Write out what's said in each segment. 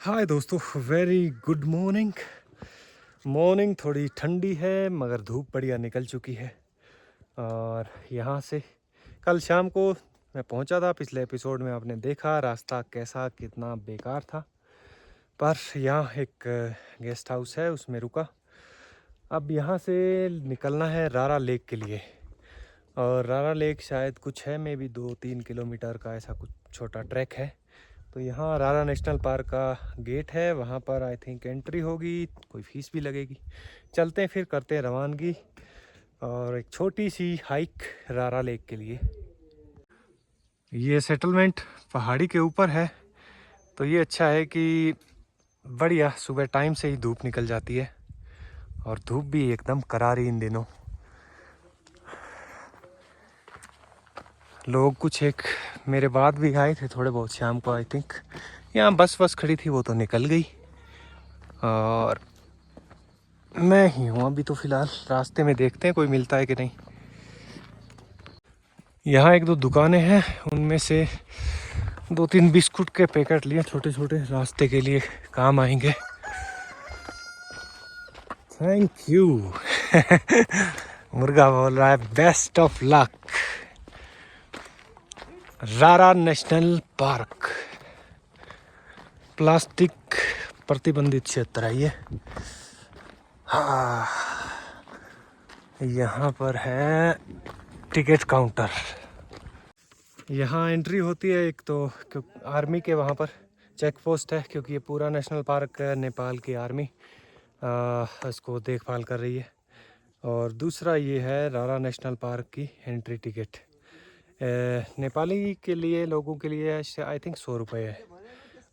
हाय दोस्तों, very good morning. Morning थोड़ी ठंडी है मगर धूप बढ़िया निकल चुकी है। और यहाँ से कल शाम को मैं पहुँचा था। पिछले एपिसोड में आपने देखा रास्ता कैसा कितना बेकार था, पर यहाँ एक गेस्ट हाउस है उसमें रुका। अब यहाँ से निकलना है रारा लेक के लिए। और रारा लेक शायद कुछ है, मे बी 2-3 किलोमीटर का ऐसा कुछ छोटा ट्रैक है। तो यहाँ रारा नेशनल पार्क का गेट है, वहाँ पर आई थिंक एंट्री होगी, कोई फीस भी लगेगी। चलते हैं फिर, करते हैं रवानगी और एक छोटी सी हाइक रारा लेक के लिए। ये सेटलमेंट पहाड़ी के ऊपर है, तो ये अच्छा है कि बढ़िया सुबह टाइम से ही धूप निकल जाती है और धूप भी एकदम करारी इन दिनों। लोग कुछ एक मेरे बाद भी आए थे थोड़े बहुत शाम को। आई थिंक यहाँ बस खड़ी थी, वो तो निकल गई और मैं ही हूँ अभी। तो फिलहाल रास्ते में देखते हैं कोई मिलता है कि नहीं। यहाँ एक दो दुकानें हैं, उनमें से 2-3 बिस्कुट के पैकेट लिए, छोटे छोटे, रास्ते के लिए काम आएंगे। Thank you. मुर्गा बोल रहा है बेस्ट ऑफ लक। रारा नेशनल पार्क, प्लास्टिक प्रतिबंधित क्षेत्र है ये। हाँ, यहाँ पर है टिकट काउंटर। यहाँ एंट्री होती है एक तो आर्मी के वहाँ पर चेक पोस्ट है, क्योंकि ये पूरा नेशनल पार्क नेपाल की आर्मी इसको देखभाल कर रही है। और दूसरा ये है रारा नेशनल पार्क की एंट्री टिकट। नेपाली के लिए, लोगों के लिए आई थिंक 100 रुपये है,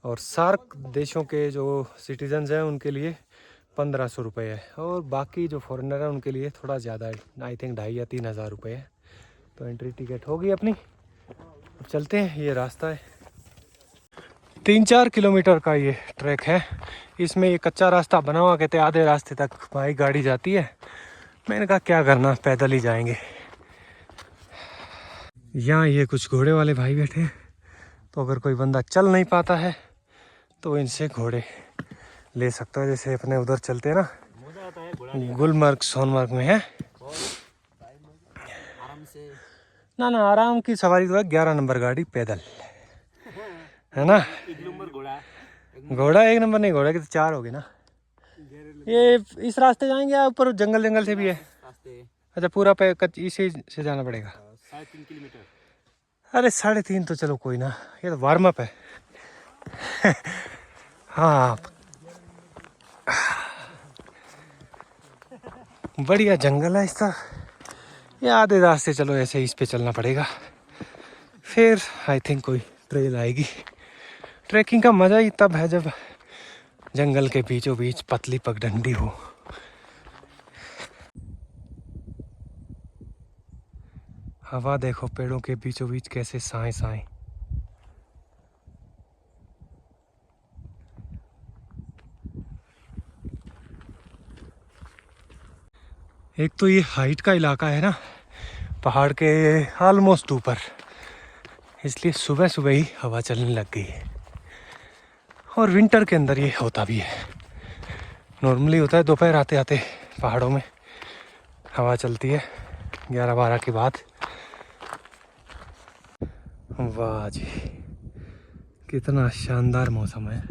और सार्क देशों के जो सिटीजन्स हैं उनके लिए 1500 रुपये है, और बाकी जो फॉरेनर हैं उनके लिए थोड़ा ज़्यादा है, आई थिंक 2,500 या 3,000 रुपये है। तो एंट्री टिकट होगी अपनी। अब चलते हैं, ये रास्ता है 3-4 किलोमीटर का ये ट्रैक है। इसमें ये कच्चा रास्ता बना हुआ, कहते आधे रास्ते तक भाई गाड़ी जाती है। मैंने कहा क्या करना, पैदल ही जाएंगे। यहाँ ये कुछ घोड़े वाले भाई बैठे हैं, तो अगर कोई बंदा चल नहीं पाता है तो इनसे घोड़े ले सकता है। जैसे अपने उधर चलते हैं ना, गुलमर्ग सोनमर्ग में है ना। आराम की सवारी तो है, 11 नंबर गाड़ी पैदल है ना। घोड़ा 1 नंबर नहीं, घोड़ा की तो 4 होगी ना। ये इस रास्ते जाएंगे या ऊपर जंगल से भी है? अच्छा, पूरा पे इसी से जाना पड़ेगा। 3.5 किलोमीटर। अरे 3.5 तो चलो कोई ना, ये तो वार्म अप है। हाँ, बढ़िया जंगल है इसका। ये आधे रास्ते चलो ऐसे इस पे चलना पड़ेगा, फिर आई थिंक कोई ट्रेल आएगी। ट्रैकिंग का मज़ा ही तब है जब जंगल के बीचों बीच पतली पगडंडी हो। हवा देखो पेड़ों के बीचों बीच कैसे साए साए। एक तो ये हाइट का इलाका है ना, पहाड़ के ऑलमोस्ट ऊपर, इसलिए सुबह सुबह ही हवा चलने लग गई है। और विंटर के अंदर ये होता भी है, नॉर्मली होता है दोपहर आते आते पहाड़ों में हवा चलती है 11-12 के बाद। वाह जी, कितना शानदार मौसम है।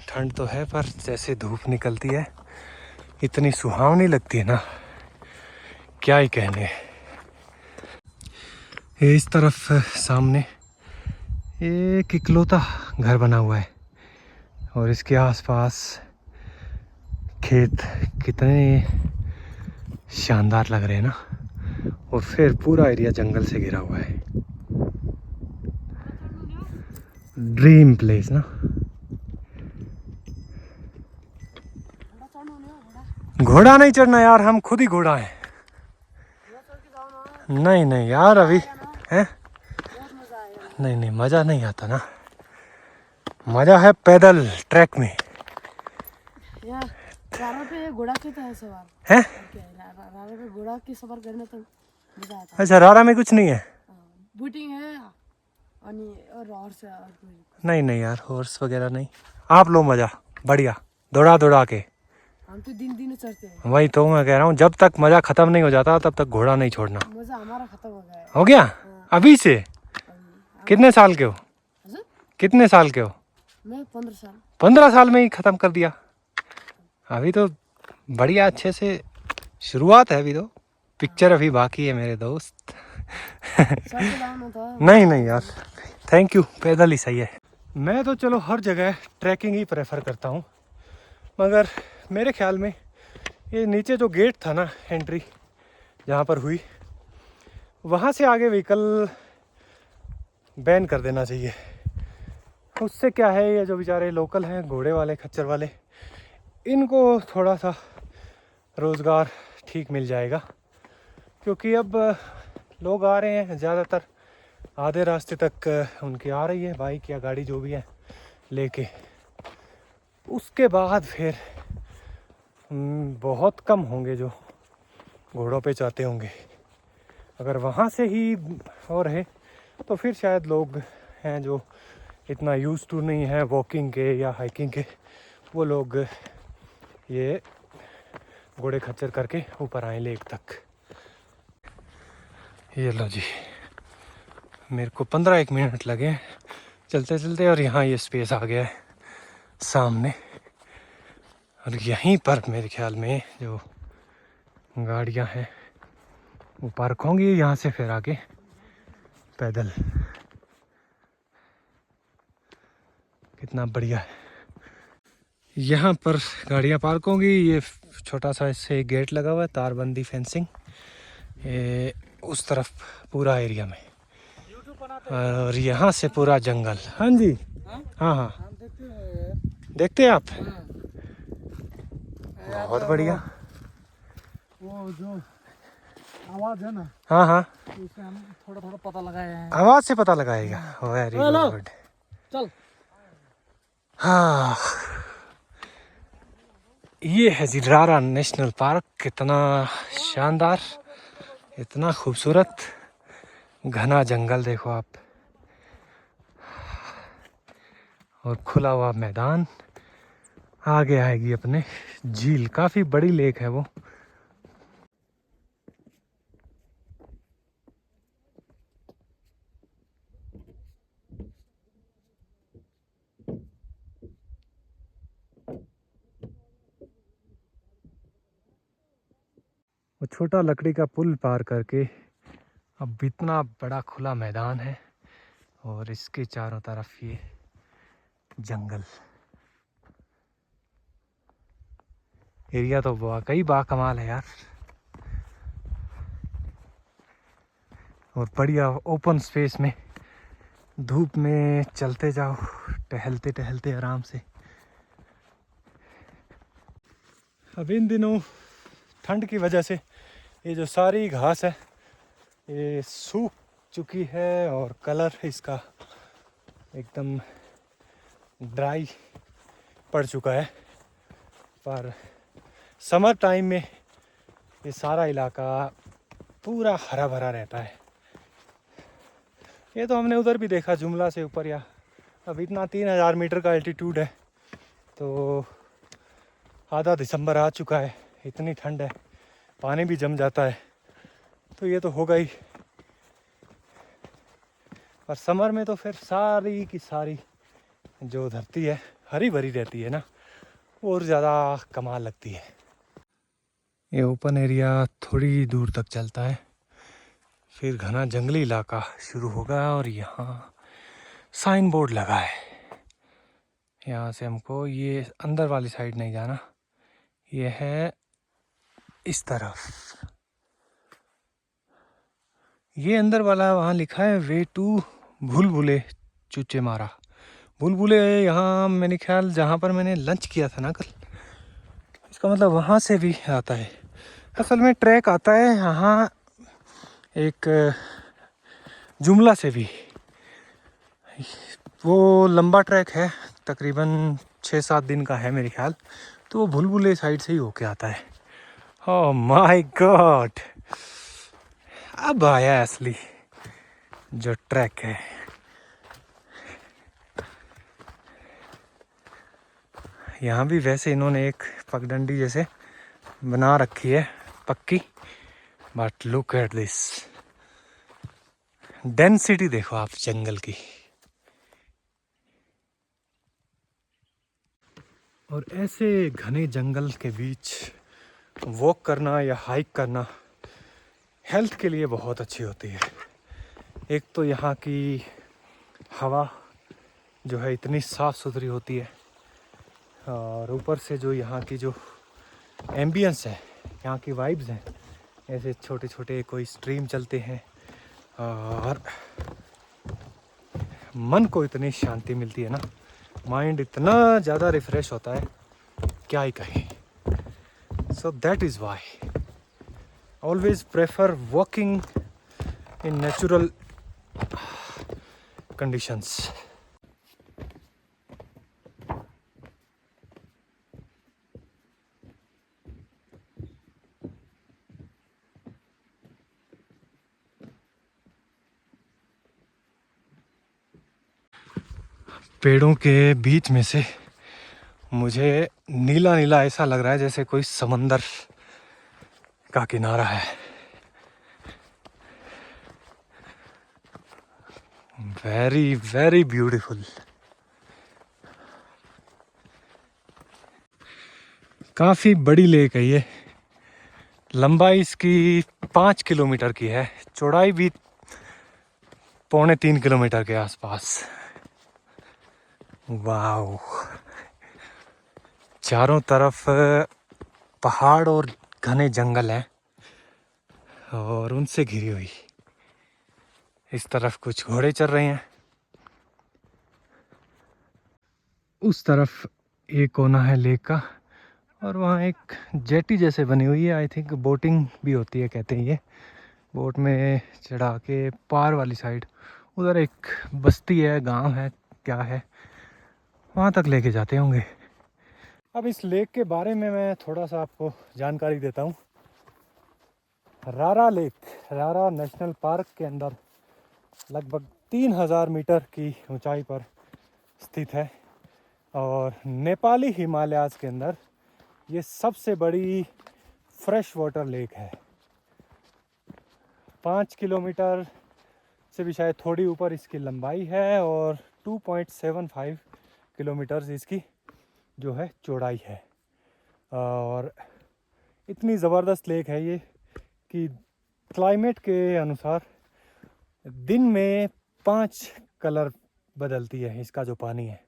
ठंड तो है, पर जैसे धूप निकलती है इतनी सुहावनी लगती है ना, क्या ही कहने। ये इस तरफ सामने एक इकलौता घर बना हुआ है, और इसके आसपास खेत कितने शानदार लग रहे हैं ना। और फिर पूरा एरिया जंगल से घिरा हुआ है। ड्रीम प्लेस ना। घोड़ा नहीं चढ़ना यार, हम खुद ही घोड़ा हैं। नहीं नहीं यार, अभी है नहीं नहीं, मज़ा नहीं आता ना। मज़ा है पैदल ट्रैक में। रारा पे घोड़ा की तो है सवार है? रारा पे घोड़ा की सवार करने तो मजा आता है। अच्छा, रारा में कुछ नहीं है? बोटिंग है अनि और हॉर्स है और कोई नहीं नहीं यार, हॉर्स वगैरह नहीं। आप लो मज़ा, बढ़िया दौड़ा दौड़ा के। हम तो दिन दिन चढ़ते हैं। वही तो मैं कह रहा हूँ, जब तक मज़ा ख़त्म नहीं हो जाता तब तक घोड़ा नहीं छोड़ना। मजा हमारा खत्म हो गया है हो गया अभी से? अभी। कितने साल के हो? हजुर? कितने साल के हो? मैं 15 साल 15 साल में ही ख़त्म कर दिया? अभी तो बढ़िया, अच्छे से शुरुआत है, अभी तो पिक्चर अभी बाकी है मेरे दोस्त। सर चलाना था। नहीं नहीं यार, थैंक यू, पैदल ही सही है। मैं तो चलो हर जगह ट्रैकिंग ही प्रेफर करता हूँ, मगर मेरे ख्याल में ये नीचे जो गेट था ना एंट्री जहाँ पर हुई, वहाँ से आगे व्हीकल बैन कर देना चाहिए। उससे क्या है, ये जो बेचारे लोकल हैं घोड़े वाले खच्चर वाले, इनको थोड़ा सा रोज़गार ठीक मिल जाएगा। क्योंकि अब लोग आ रहे हैं ज़्यादातर आधे रास्ते तक उनकी आ रही है बाइक या गाड़ी जो भी है लेके, उसके बाद फिर बहुत कम होंगे जो घोड़ों पे जाते होंगे। अगर वहाँ से ही हो रहे तो फिर शायद लोग हैं जो इतना यूज़ टू नहीं है वॉकिंग के या हाइकिंग के, वो लोग ये घोड़े खच्चर करके ऊपर आए लेक तक। ये लो जी, मेरे को 15-1 मिनट लगे चलते चलते, और यहाँ ये स्पेस आ गया है सामने। और यहीं पर मेरे ख्याल में जो गाड़ियाँ हैं वो पार्क होंगी, यहाँ से फिर आगे पैदल। कितना बढ़िया है, यहाँ पर गाड़ियाँ पार्क होंगी। ये छोटा सा इससे गेट लगा हुआ है, तारबंदी फेंसिंग, ये उस तरफ पूरा एरिया में, और यहाँ से पूरा जंगल। हाँ जी, हाँ हाँ, देखते हैं आप? बहुत बढ़िया। वो जो आवाज है ना, हाँ हाँ, उससे हम थोड़ा थोड़ा पता लगाए हैं। आवाज से पता लगाएगा, वेरी हेलो। गुड। चल, हाँ, ये है जिरारा नेशनल पार्क। कितना शानदार, इतना खूबसूरत घना जंगल देखो आप, और खुला हुआ मैदान। आगे आएगी अपने झील, काफी बड़ी लेक है वो। वो छोटा लकड़ी का पुल पार करके अब इतना बड़ा खुला मैदान है, और इसके चारों तरफ ये जंगल। एरिया तो वाकई बाकमाल है यार, और बढ़िया ओपन स्पेस में धूप में चलते जाओ, टहलते टहलते आराम से। अब इन दिनों ठंड की वजह से ये जो सारी घास है ये सूख चुकी है, और कलर इसका एकदम ड्राई पड़ चुका है। पर समर टाइम में ये सारा इलाका पूरा हरा भरा रहता है। ये तो हमने उधर भी देखा, जुमला से ऊपर, या अब इतना 3000 मीटर का एल्टीट्यूड है, तो आधा दिसंबर आ चुका है, इतनी ठंड है, पानी भी जम जाता है, तो ये तो होगा ही। और समर में तो फिर सारी की सारी जो धरती है हरी भरी रहती है ना, और ज़्यादा कमाल लगती है। ये ओपन एरिया थोड़ी दूर तक चलता है, फिर घना जंगली इलाका शुरू होगा, और यहाँ साइन बोर्ड लगा है। यहाँ से हमको ये अंदर वाली साइड नहीं जाना, ये है इस तरफ। ये अंदर वाला वहाँ लिखा है वे टू भूलभुले चूचे मारा। भूलभुले यहाँ मेरे ख्याल जहाँ पर मैंने लंच किया था ना कल, इसका मतलब वहाँ से भी आता है। असल में ट्रैक आता है यहाँ एक जुमला से भी, वो लंबा ट्रैक है, तकरीबन 6-7 दिन का है मेरे ख्याल, तो वो भूलभुले साइड से ही होके आता है। ओह माय गॉड, अब आया असली जो ट्रैक है। यहाँ भी वैसे इन्होंने एक पगडंडी जैसे बना रखी है पक्की, but look at this density, देखो आप जंगल की। और ऐसे घने जंगल के बीच वॉक करना या हाइक करना हेल्थ के लिए बहुत अच्छी होती है। एक तो यहाँ की हवा जो है इतनी साफ़ सुथरी होती है, और ऊपर से जो यहाँ की जो एम्बियंस है, यहाँ की वाइब्स हैं, ऐसे छोटे छोटे कोई स्ट्रीम चलते हैं और मन को इतनी शांति मिलती है ना, माइंड इतना ज़्यादा रिफ्रेश होता है, क्या ही कहें। So that is why always prefer walking in natural conditions. पेड़ों के बीच में से मुझे नीला नीला ऐसा लग रहा है जैसे कोई समंदर का किनारा है। Very very beautiful. काफ़ी बड़ी लेक है ये, लंबाई इसकी 5 किलोमीटर की है, चौड़ाई भी 2.25 किलोमीटर के आसपास। वाओ, चारों तरफ पहाड़ और घने जंगल हैं और उनसे घिरी हुई। इस तरफ कुछ घोड़े चल रहे हैं, उस तरफ एक कोना है लेक का, और वहाँ एक जेटी जैसे बनी हुई है। आई थिंक बोटिंग भी होती है, कहते हैं ये। बोट में चढ़ा के पार वाली साइड उधर एक बस्ती है, गांव है, क्या है, वहाँ तक लेके जाते होंगे। अब इस लेक के बारे में मैं थोड़ा सा आपको जानकारी देता हूँ। रारा लेक, रारा नेशनल पार्क के अंदर लगभग 3000 मीटर की ऊंचाई पर स्थित है, और नेपाली हिमालयाज के अंदर ये सबसे बड़ी फ्रेश वाटर लेक है। 5 किलोमीटर से भी शायद थोड़ी ऊपर इसकी लंबाई है, और 2.75 किलोमीटर इसकी जो है चौड़ाई है। और इतनी ज़बरदस्त लेक है ये कि क्लाइमेट के अनुसार दिन में 5 कलर बदलती है इसका जो पानी है।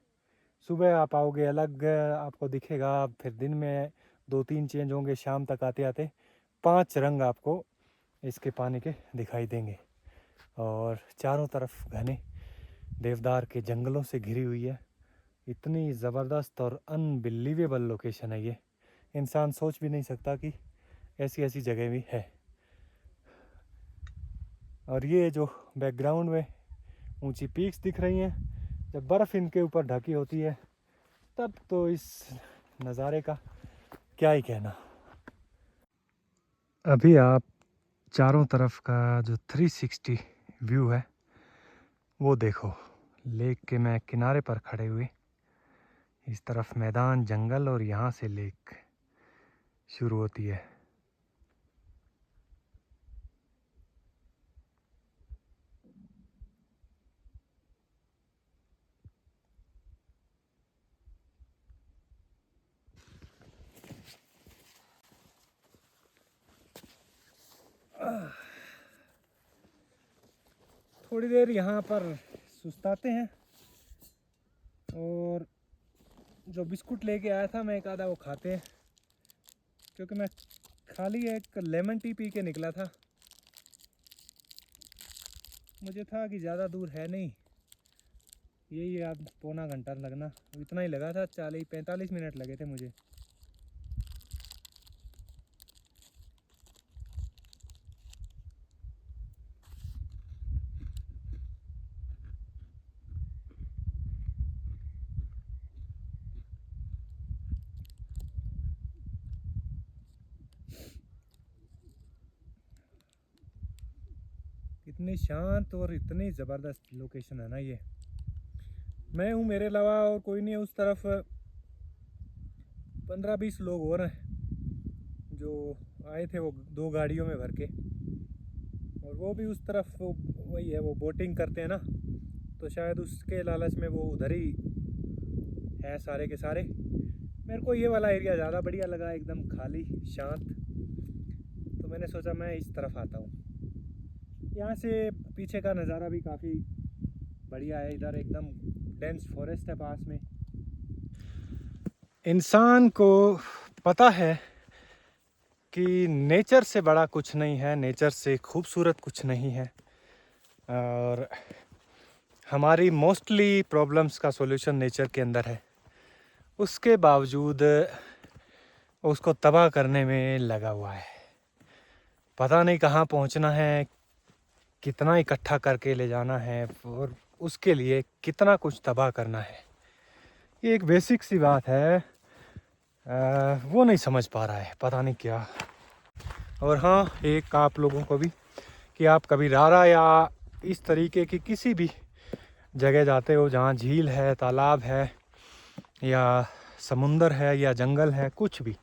सुबह आप आओगे अलग आपको दिखेगा, फिर दिन में 2-3 चेंज होंगे, शाम तक आते आते 5 रंग आपको इसके पानी के दिखाई देंगे। और चारों तरफ घने देवदार के जंगलों से घिरी हुई है। इतनी ज़बरदस्त और अनबिलीवेबल लोकेशन है ये, इंसान सोच भी नहीं सकता कि ऐसी ऐसी जगह भी है। और ये जो बैकग्राउंड में ऊंची पीक्स दिख रही हैं, जब बर्फ़ इनके ऊपर ढकी होती है तब तो इस नज़ारे का क्या ही कहना। अभी आप चारों तरफ का जो 360 व्यू है वो देखो। लेक के मैं किनारे पर खड़े हुए, इस तरफ मैदान, जंगल, और यहाँ से लेक शुरू होती है। थोड़ी देर यहाँ पर सुस्ताते हैं, और जो बिस्कुट लेके आया था मैं एक आधा वो खाते हैं, क्योंकि मैं खाली एक लेमन टी पी के निकला था। मुझे था कि ज़्यादा दूर है नहीं, यही आप 1.25 घंटा लगना, इतना ही लगा था, 40-45 मिनट लगे थे मुझे। इतनी शांत और इतनी ज़बरदस्त लोकेशन है ना ये। मैं हूँ, मेरे अलावा और कोई नहीं है उस तरफ। 15-20 लोग और हैं जो आए थे, वो 2 गाड़ियों में भर के। और वो भी उस तरफ, वो वही है, वो बोटिंग करते हैं ना, तो शायद उसके लालच में वो उधर ही है सारे के सारे। मेरे को ये वाला एरिया ज़्यादा बढ़िया लगा, एकदम खाली शांत, तो मैंने सोचा मैं इस तरफ आता हूँ। यहाँ से पीछे का नज़ारा भी काफ़ी बढ़िया है, इधर एकदम डेंस फॉरेस्ट है पास में। इंसान को पता है कि नेचर से बड़ा कुछ नहीं है, नेचर से खूबसूरत कुछ नहीं है, और हमारी मोस्टली प्रॉब्लम्स का सॉल्यूशन नेचर के अंदर है। उसके बावजूद उसको तबाह करने में लगा हुआ है। पता नहीं कहाँ पहुँचना है, कितना इकट्ठा करके ले जाना है, और उसके लिए कितना कुछ तबाह करना है। ये एक बेसिक सी बात है, वो नहीं समझ पा रहा है, पता नहीं क्या। और हाँ, एक आप लोगों को भी कि आप कभी रारा या इस तरीके की किसी भी जगह जाते हो जहाँ झील है, तालाब है, या समुंदर है, या जंगल है, कुछ भी,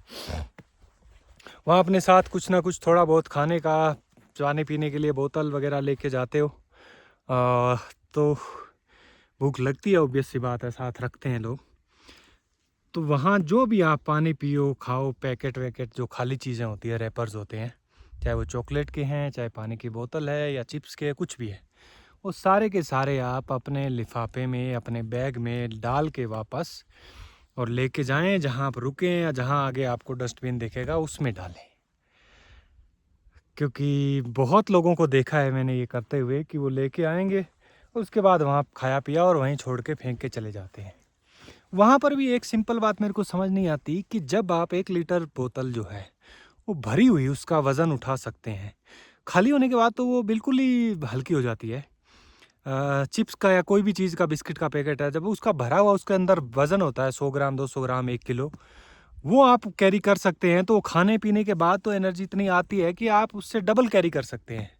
वहाँ अपने साथ कुछ ना कुछ थोड़ा बहुत खाने का, पानी पीने के लिए बोतल वगैरह लेके जाते हो, तो भूख लगती है, ऑब्वियस सी बात है, साथ रखते हैं लोग। तो वहाँ जो भी आप पानी पियो, खाओ, पैकेट वैकेट जो खाली चीज़ें होती है, रैपर्स होते हैं, चाहे वो चॉकलेट के हैं, चाहे पानी की बोतल है, या चिप्स के, कुछ भी है, वो सारे के सारे आप अपने लिफाफे में, अपने बैग में डाल के वापस और लेके जाएं, जहाँ आप रुकें या जहाँ आगे आपको डस्टबिन दिखेगा उसमें डालें। क्योंकि बहुत लोगों को देखा है मैंने ये करते हुए कि वो लेके आएंगे, उसके बाद वहाँ खाया पिया और वहीं छोड़ के फेंक के चले जाते हैं। वहाँ पर भी एक सिंपल बात मेरे को समझ नहीं आती कि जब आप 1 लीटर बोतल जो है वो भरी हुई, उसका वज़न उठा सकते हैं, खाली होने के बाद तो वो बिल्कुल ही हल्की हो जाती है। चिप्स का या कोई भी चीज़ का, बिस्किट का पैकेट है, जब उसका भरा हुआ उसके अंदर वज़न होता है 100 ग्राम, 200 ग्राम, 1 किलो, वो आप कैरी कर सकते हैं, तो खाने पीने के बाद तो एनर्जी इतनी आती है कि आप उससे डबल कैरी कर सकते हैं।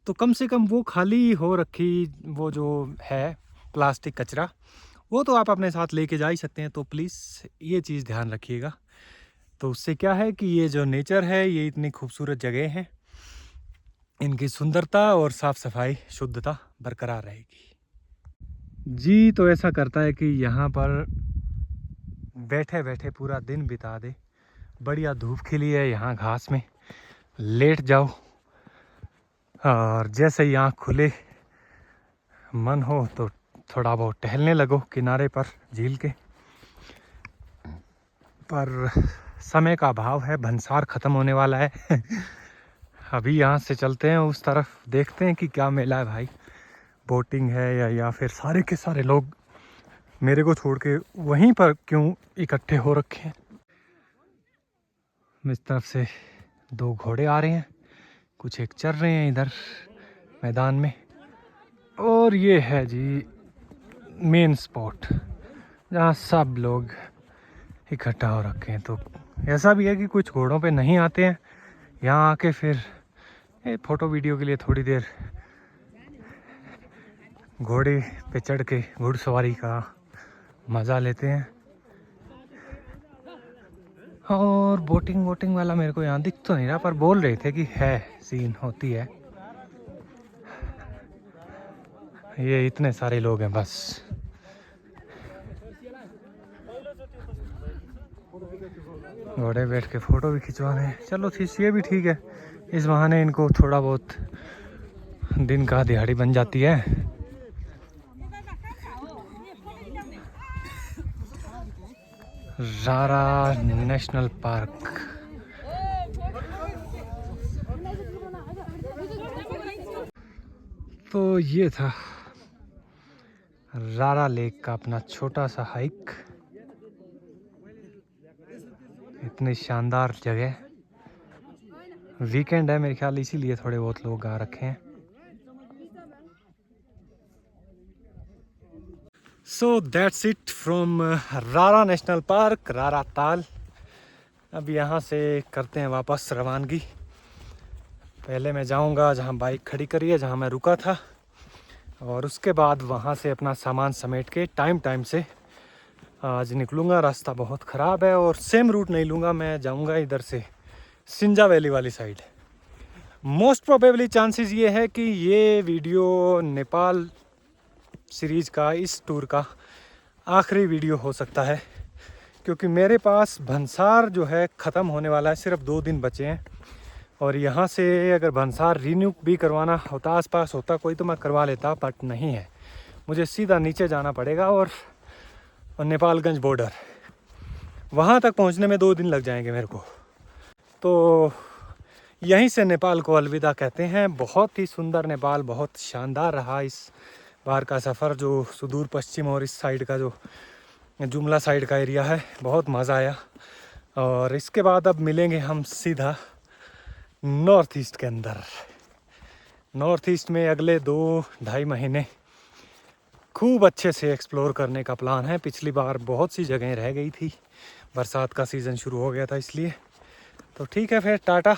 तो कम से कम वो खाली हो रखी वो जो है प्लास्टिक कचरा, वो तो आप अपने साथ लेके जा ही सकते हैं। तो प्लीज़ ये चीज़ ध्यान रखिएगा। तो उससे क्या है कि ये जो नेचर है, ये इतनी खूबसूरत जगह है, इनकी सुंदरता और साफ़ सफाई, शुद्धता बरकरार रहेगी। जी तो ऐसा करता है कि यहाँ पर बैठे बैठे पूरा दिन बिता दे। बढ़िया धूप खिली है, यहाँ घास में लेट जाओ, और जैसे ही आँख खुले, मन हो तो थोड़ा बहुत टहलने लगो किनारे पर, झील के। पर समय का अभाव है, भंसार ख़त्म होने वाला है। अभी यहाँ से चलते हैं उस तरफ, देखते हैं कि क्या मेला है भाई, बोटिंग है या फिर सारे के सारे लोग मेरे को छोड़ के वहीं पर क्यों इकट्ठे हो रखे हैं। इस तरफ से 2 घोड़े आ रहे हैं, कुछ एक चल रहे हैं इधर मैदान में, और ये है जी मेन स्पॉट जहाँ सब लोग इकट्ठा हो रखे हैं। तो ऐसा भी है कि कुछ घोड़ों पे नहीं आते हैं, यहाँ आके फिर फ़ोटो वीडियो के लिए थोड़ी देर घोड़े पे चढ़ के घुड़सवारी का मज़ा लेते हैं। और बोटिंग वाला मेरे को यहाँ दिख तो नहीं रहा, पर बोल रहे थे कि है, सीन होती है। ये इतने सारे लोग हैं बस। घोड़े बैठ के फ़ोटो भी खिंचवा रहे हैं, चलो ये भी ठीक है, इस बहाने इनको थोड़ा बहुत दिन का दिहाड़ी बन जाती है। रारा नेशनल पार्क। तो ये था रारा लेक का अपना छोटा सा हाइक। इतनी शानदार जगह, वीकेंड है मेरे ख्याल, इसीलिए थोड़े बहुत लोग आ रखे हैं। सो दैट्स इट फ्रॉम रारा नेशनल पार्क, रारा ताल। अब यहाँ से करते हैं वापस रवानगी। पहले मैं जाऊँगा जहाँ बाइक खड़ी करी है, जहाँ मैं रुका था, और उसके बाद वहाँ से अपना सामान समेट के टाइम से आज निकलूँगा, रास्ता बहुत ख़राब है और सेम रूट नहीं लूँगा, मैं जाऊँगा इधर से सिंजा वैली वाली साइड। मोस्ट प्रोबेबली चांसेस ये है कि ये वीडियो नेपाल सीरीज़ का, इस टूर का आखिरी वीडियो हो सकता है, क्योंकि मेरे पास भंसार जो है ख़त्म होने वाला है, सिर्फ 2 दिन बचे हैं। और यहाँ से अगर भंसार रीन्यू भी करवाना होता, आसपास होता कोई, तो मैं करवा लेता, बट नहीं है। मुझे सीधा नीचे जाना पड़ेगा और नेपालगंज बॉर्डर, वहाँ तक पहुँचने में 2 दिन लग जाएंगे मेरे को। तो यहीं से नेपाल को अलविदा कहते हैं। बहुत ही सुंदर नेपाल, बहुत शानदार रहा इस बार का सफ़र। जो सुदूर पश्चिम और इस साइड का जो जुमला साइड का एरिया है, बहुत मज़ा आया। और इसके बाद अब मिलेंगे हम सीधा नॉर्थ ईस्ट के अंदर। नॉर्थ ईस्ट में अगले 2-2.5 महीने खूब अच्छे से एक्सप्लोर करने का प्लान है। पिछली बार बहुत सी जगहें रह गई थी, बरसात का सीज़न शुरू हो गया था इसलिए। तो ठीक है, फिर टाटा।